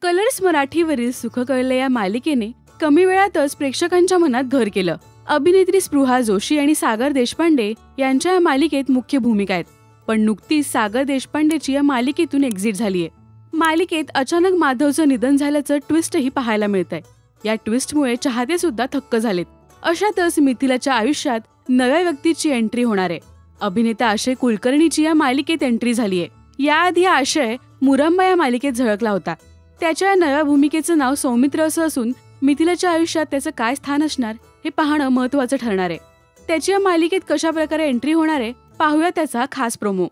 Colours मराठीवरील सुख कळले या मालिकेने कमी वेळातच प्रेक्षकांच्या मनात घर केलं. अभिनेत्री स्पृहा जोशी आणि सागर देशपांडे यांच्या या मालिकेत मुख्य भूमिका आहेत. पण नुकतीच सागर देशपांडेची या मालिकेतून एक्झिट झालीय. मालिकेत अचानक माधवचं निधन झाल्याचं ट्विस्टही पाहायला मिळतंय. या ट्विस्टमुळे चाहते सुद्धा थक्क झालेत. अशातच मिथिलाच्या आयुष्यात नव्या व्यक्तीची एंट्री होणार आहे. अभिनेता आशय कुलकर्णीची या मालिकेत एंट्री झालीय. याआधी आशय मुरंबा या मालिकेत झळकला होता. त्याच्या नव्या भूमिकेचं नाव सौमित्र असं असून मिथिलाच्या आयुष्यात त्याचं काय स्थान असणार हे पाहणं महत्त्वाचं ठरणार आहे. त्याची या मालिकेत कशा प्रकारे एंट्री होणार आहे पाहूया त्याचा खास प्रोमो.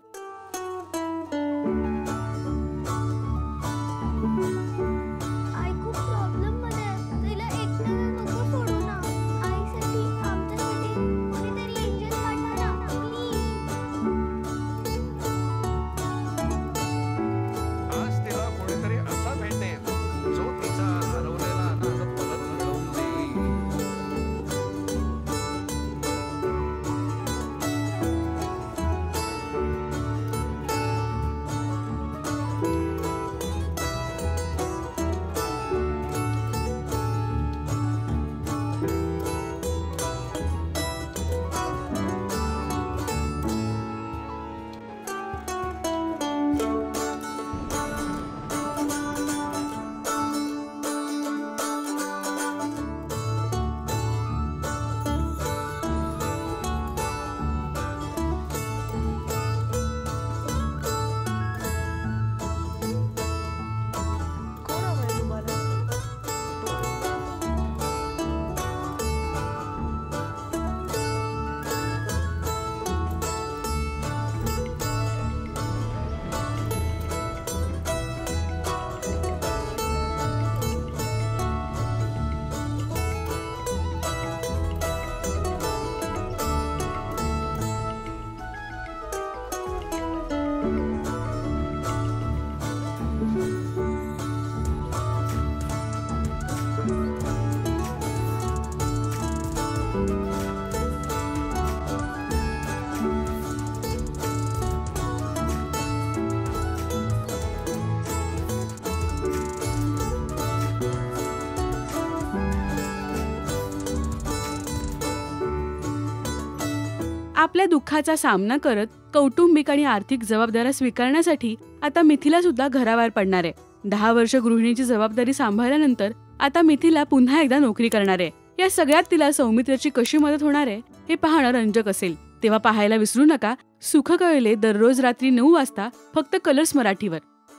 आपल्या दुःखाचा सामना करत कौटुंबिक आणि आर्थिक जबाबदाऱ्या स्वीकारण्यासाठी आता मिथिला सुद्धा घराबाहेर पडणार आहे. 10 वर्ष गृहिणीची जबाबदारी सांभाळल्यानंतर आता मिथिला पुन्हा एकदा नोकरी करणार आहे. या सगळ्यात तिला सौमित्रची कशी मदत होणार आहे हे पाहणं रंजक असेल. तेव्हा पाहायला विसरू नका सुख कळले दररोज रात्री 9 वाजता फक्त कलर्स मराठीवर.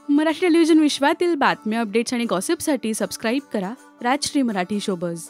मराठी टेलिव्हिजन विश्वातील बातम्या, अपडेट्स आणि गॉसिपसाठी सबस्क्राईब करा राजश्री मराठी शोबज.